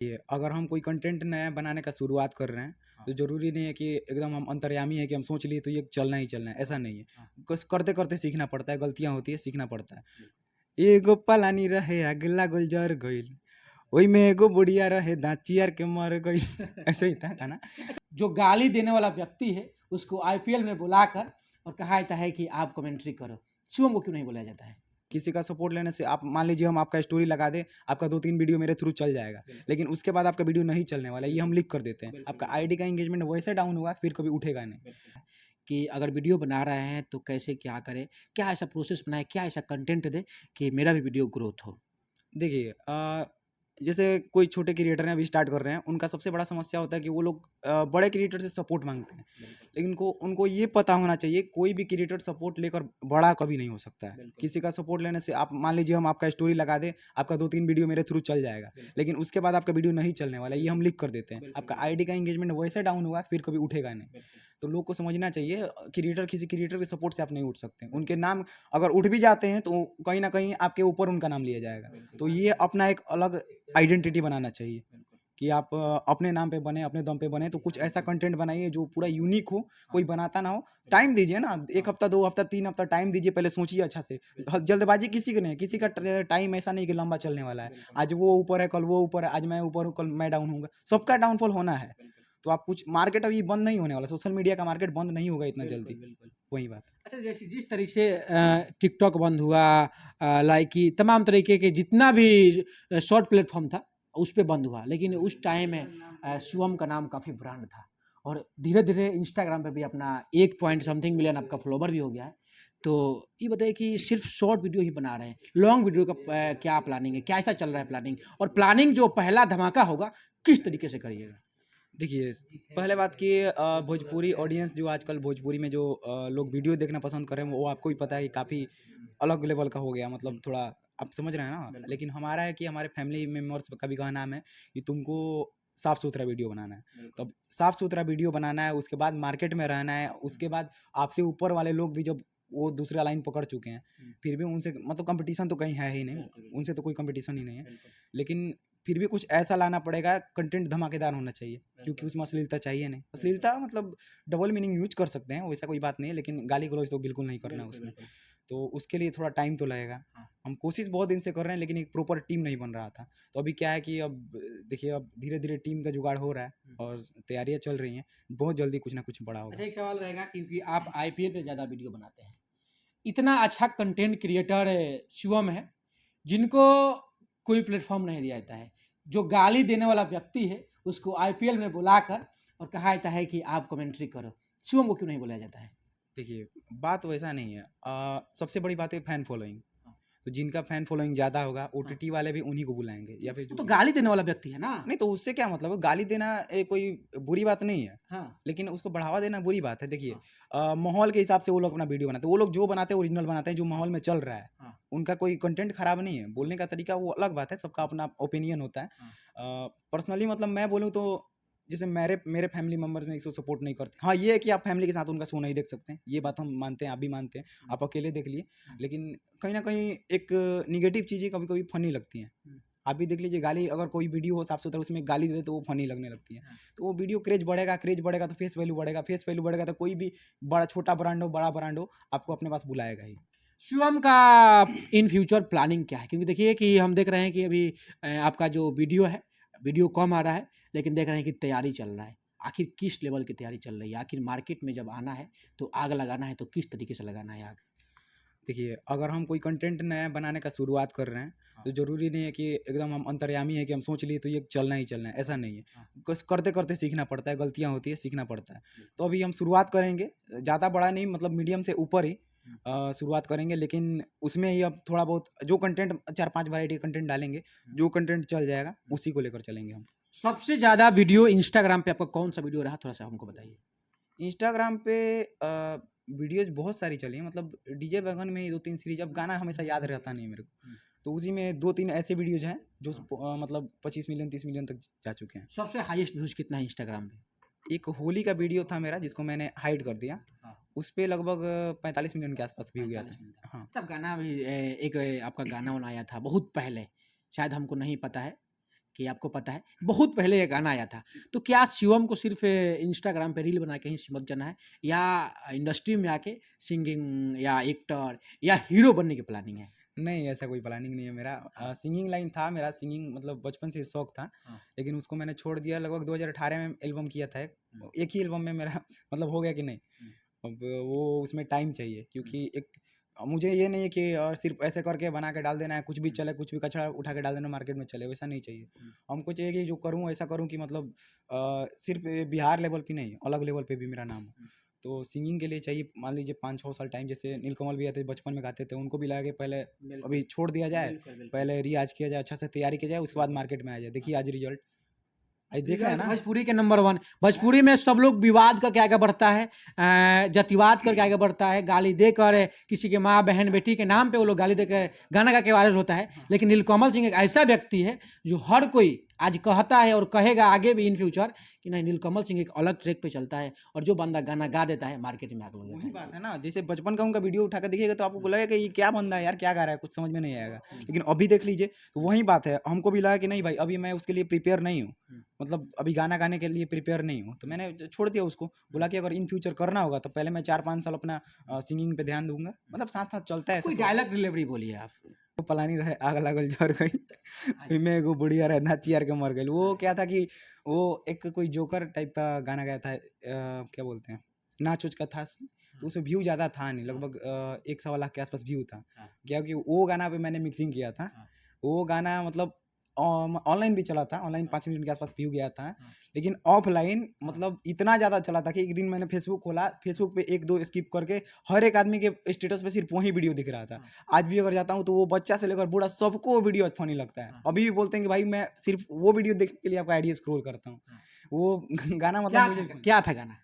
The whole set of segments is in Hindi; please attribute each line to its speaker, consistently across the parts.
Speaker 1: ये अगर हम कोई कंटेंट नया बनाने का शुरुआत कर रहे हैं
Speaker 2: हाँ,
Speaker 1: तो ज़रूरी नहीं है कि एकदम हम अंतर्यामी है कि हम सोच लिए तो ये चलना है, ऐसा नहीं है।
Speaker 2: हाँ,
Speaker 1: बस करते करते सीखना पड़ता है, गलतियां होती है, सीखना पड़ता है।
Speaker 2: बिल्कुल।
Speaker 1: एगो पालानी रहे अगला गुलजार गइल, ओई में एगो बुढ़िया रहे दाचियार के मर गइल। ऐसे ही था गाना।
Speaker 2: जो गाली देने वाला व्यक्ति है, उसको आईपीएल में बुलाकर और कहा जाता है कि आप कमेंट्री करो। शिवम को क्यों नहीं बुलाया जाता है?
Speaker 1: किसी का सपोर्ट लेने से आप मान लीजिए हम आपका स्टोरी लगा दें, आपका 2-3 वीडियो मेरे थ्रू चल जाएगा,
Speaker 2: बिल्कुल,
Speaker 1: लेकिन उसके बाद आपका वीडियो नहीं चलने वाला है, ये हम लिख कर देते हैं।
Speaker 2: बिल्कुल,
Speaker 1: आपका
Speaker 2: बिल्कुल,
Speaker 1: आईडी का एंगेजमेंट वैसे डाउन होगा, फिर कभी उठेगा नहीं।
Speaker 2: बिल्कुल। कि अगर वीडियो बना रहे हैं तो कैसे क्या करें? क्या ऐसा प्रोसेस बनाएँ, क्या ऐसा कंटेंट दें कि मेरा भी वीडियो ग्रोथ हो?
Speaker 1: देखिए जैसे कोई छोटे क्रिएटर हैं अभी स्टार्ट कर रहे हैं, उनका सबसे बड़ा समस्या होता है कि वो लोग बड़े क्रिएटर से सपोर्ट मांगते हैं।
Speaker 2: बिल्कुल,
Speaker 1: लेकिन उनको उनको ये पता होना चाहिए कोई भी क्रिएटर सपोर्ट लेकर बड़ा कभी नहीं हो सकता है।
Speaker 2: बिल्कुल,
Speaker 1: किसी का सपोर्ट लेने से आप मान लीजिए हम आपका स्टोरी लगा दें, आपका 2-3 वीडियो मेरे थ्रू चल जाएगा,
Speaker 2: बिल्कुल,
Speaker 1: लेकिन उसके बाद आपका वीडियो नहीं चलने वाला है, ये हम लिख कर देते हैं।
Speaker 2: बिल्कुल,
Speaker 1: आपका
Speaker 2: बिल्कुल,
Speaker 1: आईडी का एंगेजमेंट वैसे डाउन होगा, फिर कभी उठेगा नहीं।
Speaker 2: बिल्कुल,
Speaker 1: तो लोग को समझना चाहिए क्रिएटर किसी क्रिएटर के सपोर्ट से आप नहीं उठ सकते। उनके
Speaker 2: बिल्कुल,
Speaker 1: नाम अगर उठ भी जाते हैं तो कहीं न कहीं आपके ऊपर उनका नाम लिया जाएगा।
Speaker 2: बिल्कुल,
Speaker 1: तो ये अपना एक अलग आइडेंटिटी बनाना चाहिए
Speaker 2: बिल्कुल।
Speaker 1: कि आप अपने नाम पे बने, अपने दम पे बने, तो कुछ ऐसा कंटेंट बनाइए जो पूरा यूनिक हो,
Speaker 2: हाँ,
Speaker 1: कोई बनाता ना हो।
Speaker 2: बिल्कुल,
Speaker 1: टाइम दीजिए ना, 1
Speaker 2: हाँ,
Speaker 1: हफ्ता, 2 हफ्ता, 3 हफ्ता टाइम दीजिए, पहले सोचिए अच्छा से।
Speaker 2: बिल्कुल,
Speaker 1: जल्दबाजी किसी की नहीं है, किसी का
Speaker 2: बिल्कुल,
Speaker 1: टाइम ऐसा नहीं कि लंबा चलने वाला है।
Speaker 2: बिल्कुल,
Speaker 1: आज वो ऊपर है, कल वो ऊपर है, आज मैं ऊपर हूँ, कल मैं डाउन होऊँगा। सबका डाउनफॉल होना है।
Speaker 2: बिल्कुल,
Speaker 1: तो आप कुछ मार्केट अभी बंद नहीं होने वाला, सोशल मीडिया का मार्केट बंद नहीं होगा इतना
Speaker 2: बिल्कुल,
Speaker 1: जल्दी,
Speaker 2: बिल्कुल।
Speaker 1: वही बात है।
Speaker 2: अच्छा, जैसे जिस तरीके से टिकटॉक बंद हुआ, लाइक कि तमाम तरीके के जितना भी शॉर्ट प्लेटफॉर्म था उस पे बंद हुआ, लेकिन उस टाइम में शिवम का नाम काफ़ी ब्रांड था और धीरे धीरे इंस्टाग्राम पे भी अपना 1 पॉइंट समथिंग मिलियन आपका फॉलोवर भी हो गया है। तो ये बताइए कि सिर्फ शॉर्ट वीडियो ही बना रहे हैं, लॉन्ग वीडियो का क्या प्लानिंग है, क्या ऐसा चल रहा है प्लानिंग, और प्लानिंग जो पहला धमाका होगा किस तरीके से करिएगा?
Speaker 1: देखिए, पहले बात कि भोजपुरी ऑडियंस जो आजकल भोजपुरी में जो लोग वीडियो देखना पसंद कर रहे हैं, वो आपको भी पता है कि काफ़ी अलग लेवल का हो गया, मतलब
Speaker 2: बिल्कुल,
Speaker 1: थोड़ा आप समझ रहे हैं ना?
Speaker 2: बिल्कुल,
Speaker 1: लेकिन हमारा है कि हमारे फैमिली मेंबर्स का भी कहना है कि तुमको साफ-सुथरा वीडियो बनाना है।
Speaker 2: बिल्कुल,
Speaker 1: तब साफ-सुथरा वीडियो बनाना है, उसके बाद मार्केट में रहना है,
Speaker 2: हुँ,
Speaker 1: उसके बाद आपसे ऊपर वाले लोग भी जब वो दूसरा लाइन पकड़ चुके हैं,
Speaker 2: हुँ,
Speaker 1: फिर भी उनसे मतलब कॉम्पिटिशन तो कहीं है ही नहीं,
Speaker 2: बिल्कुल, बिल्कुल,
Speaker 1: उनसे तो कोई कॉम्पिटिशन ही नहीं है।
Speaker 2: बिल्कुल,
Speaker 1: लेकिन फिर भी कुछ ऐसा लाना पड़ेगा, कंटेंट धमाकेदार होना चाहिए, क्योंकि
Speaker 2: बिल्कुल,
Speaker 1: उसमें अश्लीलता चाहिए नहीं।
Speaker 2: बिल्कुल,
Speaker 1: अश्लीलता मतलब डबल मीनिंग यूज़ कर सकते हैं, वैसा कोई बात नहीं है, लेकिन गाली-गलौच तो बिल्कुल नहीं करना है
Speaker 2: बिल्कुल,
Speaker 1: उसमें।
Speaker 2: बिल्कुल,
Speaker 1: तो उसके लिए थोड़ा टाइम तो लगेगा।
Speaker 2: हाँ,
Speaker 1: हम कोशिश बहुत दिन से कर रहे हैं, लेकिन एक प्रॉपर टीम नहीं बन रहा था। तो अभी क्या है कि अब देखिए, अब धीरे-धीरे टीम का जुगाड़ हो रहा है
Speaker 2: हुँ।
Speaker 1: और तैयारियाँ चल रही हैं। बहुत जल्दी कुछ ना कुछ बड़ा
Speaker 2: अच्छा,
Speaker 1: होगा।
Speaker 2: एक सवाल रहेगा क्योंकि आप आईपीएल पे ज़्यादा वीडियो बनाते हैं। इतना अच्छा कंटेंट क्रिएटर शिवम है, जिनको कोई प्लेटफ़ॉर्म नहीं दिया जाता है। जो गाली देने वाला व्यक्ति है, उसको आईपीएल में बुलाकर और कहा जाता है कि आप कमेंट्री करो। शिवम को क्यों नहीं बुलाया जाता है?
Speaker 1: देखिए, बात वैसा नहीं है। सबसे बड़ी बात है फैन फॉलोइंग।
Speaker 2: हाँ,
Speaker 1: तो जिनका फैन फॉलोइंग ज़्यादा होगा,
Speaker 2: हाँ।
Speaker 1: ओटीटी वाले भी उन्हीं को बुलाएँगे, या फिर
Speaker 2: वो
Speaker 1: जो
Speaker 2: तो
Speaker 1: भी
Speaker 2: गाली देने वाला व्यक्ति है ना?
Speaker 1: नहीं, तो उससे क्या मतलब है? गाली देना कोई बुरी बात नहीं है,
Speaker 2: हाँ,
Speaker 1: लेकिन उसको बढ़ावा देना बुरी बात है। देखिए
Speaker 2: हाँ,
Speaker 1: माहौल के हिसाब से वो लोग अपना वीडियो बनाते हैं। वो लोग जो बनाते हैं ओरिजिनल बनाते हैं, जो
Speaker 2: हाँ,
Speaker 1: माहौल में चल रहा है।
Speaker 2: हाँ,
Speaker 1: उनका कोई कंटेंट खराब नहीं है,
Speaker 2: हाँ,
Speaker 1: बोलने का तरीका वो अलग बात है, सबका
Speaker 2: हाँ,
Speaker 1: अपना ओपिनियन होता है।
Speaker 2: हाँ,
Speaker 1: पर्सनली मतलब मैं बोलूँ तो जैसे मेरे मेरे फैमिली मेंबर्स में इसको सपोर्ट नहीं करते। हाँ, ये है कि आप फैमिली के साथ उनका शो नहीं देख सकते हैं, ये
Speaker 2: हुँ,
Speaker 1: बात हम मानते हैं, आप भी मानते हैं।
Speaker 2: हुँ,
Speaker 1: आप अकेले देख लिए,
Speaker 2: हुँ,
Speaker 1: लेकिन कहीं न कहीं एक नेगेटिव चीज़ें कभी-कभी फ़नी लगती हैं।
Speaker 2: हुँ,
Speaker 1: आप भी देख लीजिए, गाली अगर कोई वीडियो हो साफ-सुथरा, उसमें गाली दे दे तो वो फ़नी लगने लगती है।
Speaker 2: हाँ।
Speaker 1: तो वो वीडियो क्रेज़ बढ़ेगा तो फेस वैल्यू बढ़ेगा तो कोई भी बड़ा छोटा ब्रांड हो, बड़ा ब्रांड हो, आपको अपने पास बुलाएगा ही।
Speaker 2: शिवम का इन फ्यूचर प्लानिंग क्या है? क्योंकि देखिए कि हम देख रहे हैं कि अभी आपका जो वीडियो है, वीडियो कम आ रहा है, लेकिन देख रहे हैं कि तैयारी चल रहा है। आखिर किस लेवल की तैयारी चल रही है? आखिर मार्केट में जब आना है, तो आग लगाना है, तो किस तरीके से लगाना है आग?
Speaker 1: देखिए, अगर हम कोई कंटेंट नया बनाने का शुरुआत कर रहे हैं,
Speaker 2: हाँ,
Speaker 1: तो ज़रूरी नहीं है कि एकदम हम अंतर्यामी है कि हम सोच लिए तो ये चलना है, ऐसा नहीं है।
Speaker 2: हाँ,
Speaker 1: बस करते-करते सीखना पड़ता है, गलतियाँ होती हैं, सीखना पड़ता है।
Speaker 2: बिल्कुल।
Speaker 1: तो अभी हम शुरुआत करेंगे, ज़्यादा बड़ा नहीं, मतलब मीडियम से ऊपर ही
Speaker 2: हुँ,
Speaker 1: शुरुआत करेंगे, लेकिन उसमें ही अब थोड़ा बहुत जो कंटेंट 4-5 वैरायटी का कंटेंट डालेंगे,
Speaker 2: हुँ,
Speaker 1: जो कंटेंट चल जाएगा,
Speaker 2: हुँ।
Speaker 1: उसी को लेकर चलेंगे हम।
Speaker 2: सबसे ज़्यादा वीडियो इंस्टाग्राम पे आपका कौन-सा वीडियो रहा? थोड़ा-सा हमको बताइए।
Speaker 1: इंस्टाग्राम पे वीडियोज़ बहुत सारी चली हैं, मतलब डीजे वैगन में ही 2-3 सीरीज़, अब गाना हमेशा याद रहता नहीं है मेरे को।
Speaker 2: हुँ,
Speaker 1: तो उसी में 2-3 ऐसे वीडियोज़ हैं जो
Speaker 2: हाँ।
Speaker 1: मतलब 25 मिलियन 30 मिलियन तक जा चुके हैं।
Speaker 2: सबसे हाईएस्ट व्यूज़ कितना है इंस्टाग्राम पे?
Speaker 1: एक होली का वीडियो था मेरा जिसको मैंने हाइड कर दिया,
Speaker 2: हाँ,
Speaker 1: उस पे लगभग 45 मिलियन के आसपास व्यू गया
Speaker 2: 45
Speaker 1: था।
Speaker 2: मिनट का।
Speaker 1: हाँ।
Speaker 2: सब गाना भी आपका गाना-वाना आया था बहुत पहले, शायद हमको नहीं पता है। कि आपको पता है बहुत पहले ये गाना आया था। तो क्या शिवम को सिर्फ इंस्टाग्राम पे रील बना के ही सिमट जाना है, या इंडस्ट्री में आके सिंगिंग या एक्टर या हीरो बनने की प्लानिंग है?
Speaker 1: नहीं, ऐसा कोई प्लानिंग नहीं है मेरा। सिंगिंग लाइन था मेरा, सिंगिंग मतलब बचपन से शौक था,
Speaker 2: हाँ।
Speaker 1: लेकिन उसको मैंने छोड़ दिया। लगभग 2018 में एल्बम किया था एक ही एल्बम में मेरा मतलब हो गया कि नहीं। अब वो उसमें टाइम चाहिए, क्योंकि एक मुझे ये नहीं है कि सिर्फ ऐसे करके बना के डाल देना है, कुछ भी चले, कुछ भी कचरा उठा के डाल देना मार्केट में चले, वैसा नहीं चाहिए। हमको चाहिए कि जो करूँ ऐसा करूँ कि मतलब सिर्फ बिहार लेवल पे नहीं, अलग लेवल पे भी मेरा नाम हो। तो सिंगिंग के लिए चाहिए मान लीजिए 5-6 साल टाइम। जैसे नीलकमल भैया थे, बचपन में गाते थे, उनको भी लगा कि पहले अभी छोड़ दिया जाए, पहले रियाज किया जाए, अच्छा से तैयारी किया जाए, उसके बाद मार्केट में आ जाए। देखिए आज रिजल्ट आज देख रहे हैं
Speaker 2: रिजल्ट
Speaker 1: ना।
Speaker 2: भोजपुरी के नंबर 1। भोजपुरी में सब लोग विवाद करके आगे बढ़ता है, जातिवाद करके आगे बढ़ता है, गाली देकर किसी के माँ बहन बेटी के नाम पे वो लोग गाली देकर गाना गा के वायरल होता है। लेकिन नीलकमल सिंह एक ऐसा व्यक्ति है जो हर कोई आज कहता है और कहेगा आगे भी इन फ्यूचर कि नहीं, नीलकमल सिंह एक अलग ट्रैक पे चलता है, और जो बंदा गाना गा देता है मार्केट में आग लग
Speaker 1: वही
Speaker 2: जाता
Speaker 1: बात
Speaker 2: है।
Speaker 1: है ना, जैसे बचपन का उनका वीडियो उठा कर देखिएगा तो आपको लगेगा कि ये क्या बंदा है यार, क्या गा रहा है, कुछ समझ में नहीं आएगा। लेकिन अभी देख लीजिए तो वही बात है, हमको भी लगा कि नहीं भाई अभी मैं उसके लिए प्रिपेयर नहीं हूँ, मतलब अभी गाना गाने के लिए प्रिपेयर नहीं हूँ, तो मैंने छोड़ दिया उसको। बोला कि अगर इन फ्यूचर करना होगा तो पहले मैं 4-5 साल अपना सिंगिंग पे ध्यान दूंगा, मतलब साथ साथ चलता है ऐसा।
Speaker 2: कोई
Speaker 1: तो
Speaker 2: डायलॉग डिलीवरी बोलिए आप।
Speaker 1: पलानी रहे आग लागल जर गई ओइमे एगो बुढ़िया रहे नाचियार के मर गई। वो क्या था कि वो एक कोई जोकर टाइप का गाना गाया था, क्या बोलते हैं, नाच उच का था scene। तो उसमें व्यू ज़्यादा था नहीं, लगभग 1 सवा लाख के आसपास व्यू था। क्या कि वो गाना पे मैंने मिक्सिंग किया था। वो गाना मतलब ऑनलाइन भी चला था, ऑनलाइन 5 मिलियन के आसपास व्यू गया था। लेकिन ऑफलाइन मतलब इतना ज़्यादा चला था कि एक दिन मैंने फेसबुक खोला, फेसबुक पे 1-2 स्किप करके हर एक आदमी के स्टेटस पे सिर्फ वही वीडियो दिख रहा था। आज भी अगर जाता हूँ तो वो बच्चा से लेकर बूढ़ा सबको वो वीडियो फनी लगता है। अभी भी बोलते हैं कि भाई मैं सिर्फ वो वीडियो देखने के लिए आपका आईडी स्क्रॉल करता हूँ। वो गाना मतलब
Speaker 2: क्या
Speaker 1: मुझे
Speaker 2: क्या था गाना?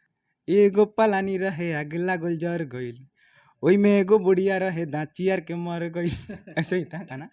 Speaker 1: एगो पलानी रहे आग लागल जर गइल, ओइमे एगो बुढ़िया रहे दाँत चियार के मर गइल। ऐसे ही था गाना।